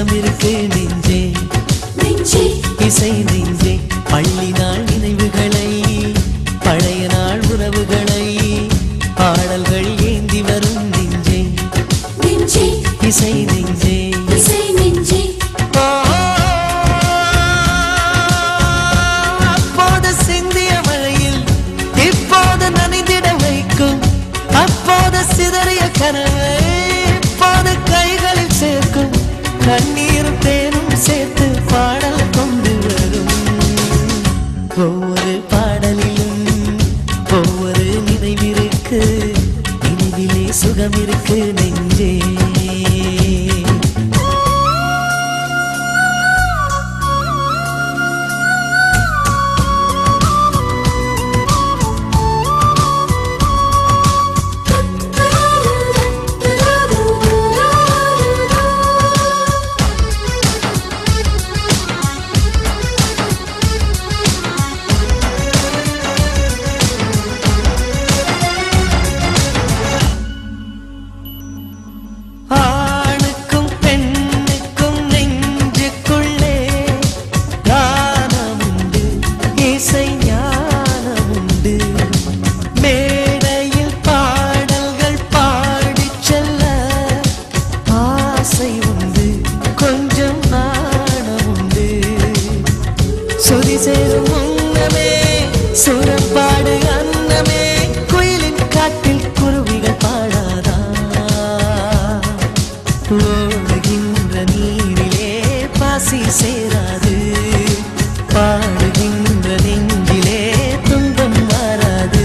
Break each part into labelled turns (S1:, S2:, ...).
S1: சுகம் இருக்கு நெஞ்சே
S2: நெஞ்சே
S1: இசை நெஞ்சே பள்ளி நாள் நினைவுகளை பழைய நாள் உறவுகளை பாடல்கள் ஏந்தி வரும் நெஞ்சே
S2: நெஞ்சே
S1: இசை நெஞ்சே
S2: இசை நெஞ்சே
S1: அப்போது சிந்திய மழையில் இப்போது நனைந்திட வைக்கும் அப்போது சிதறிய கனவை இப்போது கைகளில் சேர்க்கும் கண்ணீரும் தேனும் சேர்த்து பாடல் கொண்டு வரும் ஒவ்வொரு பாடலிலும் ஒவ்வொரு நினைவிற்கு நினைவிலே சுகம் இருக்கு நெஞ்சே சேரும் உன்னமே சுரப்பாடு அன்னமே குயிலின் காட்டில் குருவிகள் பாடாதா ஓடுகின்ற நீரிலே பாசி சேராது பாடுகின்ற நெஞ்சிலே துன்பம் மாறாது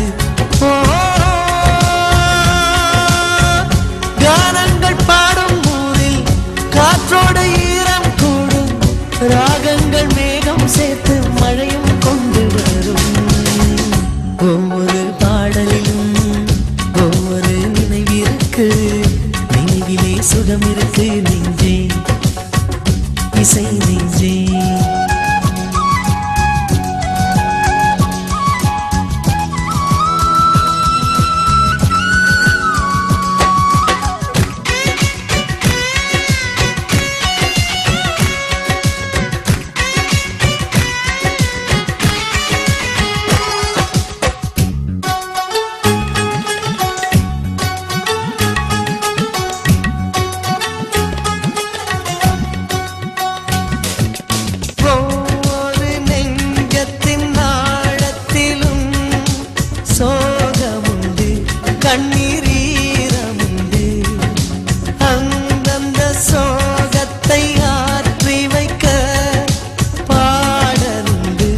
S1: கானங்கள் பாடும் ஊரில் காற்றோடு ஈரம் கூடும் ராகங்கள் மேகம் சேர்த்து மழையும் கொண்டு வரும் ஒவ்வொரு பாடலிலும் ஒவ்வொரு நினைவிற்கு நினைவிலே சுகம் இருக்கு நெஞ்சே இசை நெஞ்சே கண்ணீரமுண்டு அந்தந்த சோகத்தை ஆற்றி வைக்க பாடலுண்டு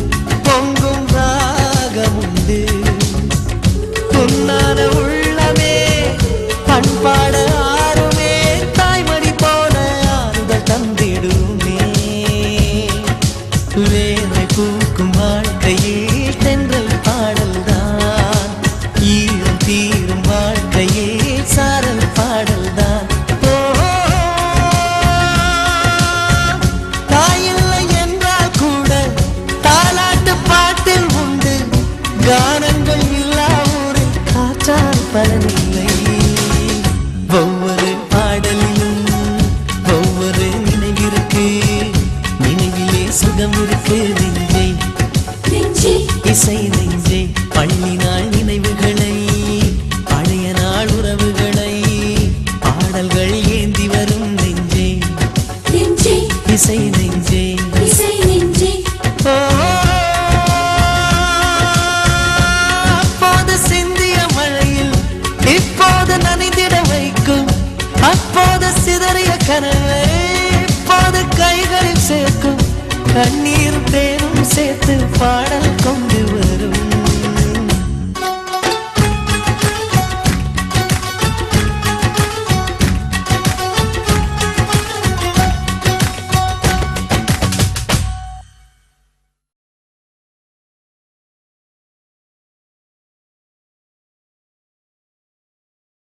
S1: பொங்கும் ராகமுண்டு புன்னான உள்ளமே பண்பாட ஆறுமே தாய்மடி போல ஆறுதல் தந்திடுமே வேலை பூக்கும் வாழ்க்கையில் தென்றல் பாடல்தான் ஈரம் தீரும் வாழ்க்கையே சாரல் பாடல்தான் தாயில்லை என்றால் கூட தாலாட்டு பாட்டில் உண்டு கானங்கள் இல்லா ஊரில் காற்றால் பலனில்லை ஒவ்வொரு பாடலிலும் ஒவ்வொரு நினைவிற்கு நினைவிலே சுகம் இருக்கு நெஞ்சே
S2: நெஞ்சே
S1: இசை நெஞ்சே பள்ளி நாள் நினைவுகளை பழைய நாள் உறவுகளை பாடல்கள் ஏந்தி வரும் நெஞ்சே
S2: நெஞ்சே
S1: இசை நெஞ்சே
S2: இசை நெஞ்சே
S1: அப்போது சிந்திய மழையில் இப்போது நனைந்திட வைக்கும் அப்போது சிதறிய கனவை இப்போது கைகளில் சேர்க்கும் கண்ணீர் தேனும் சேர்த்து பாடல் கொண்டு வரும்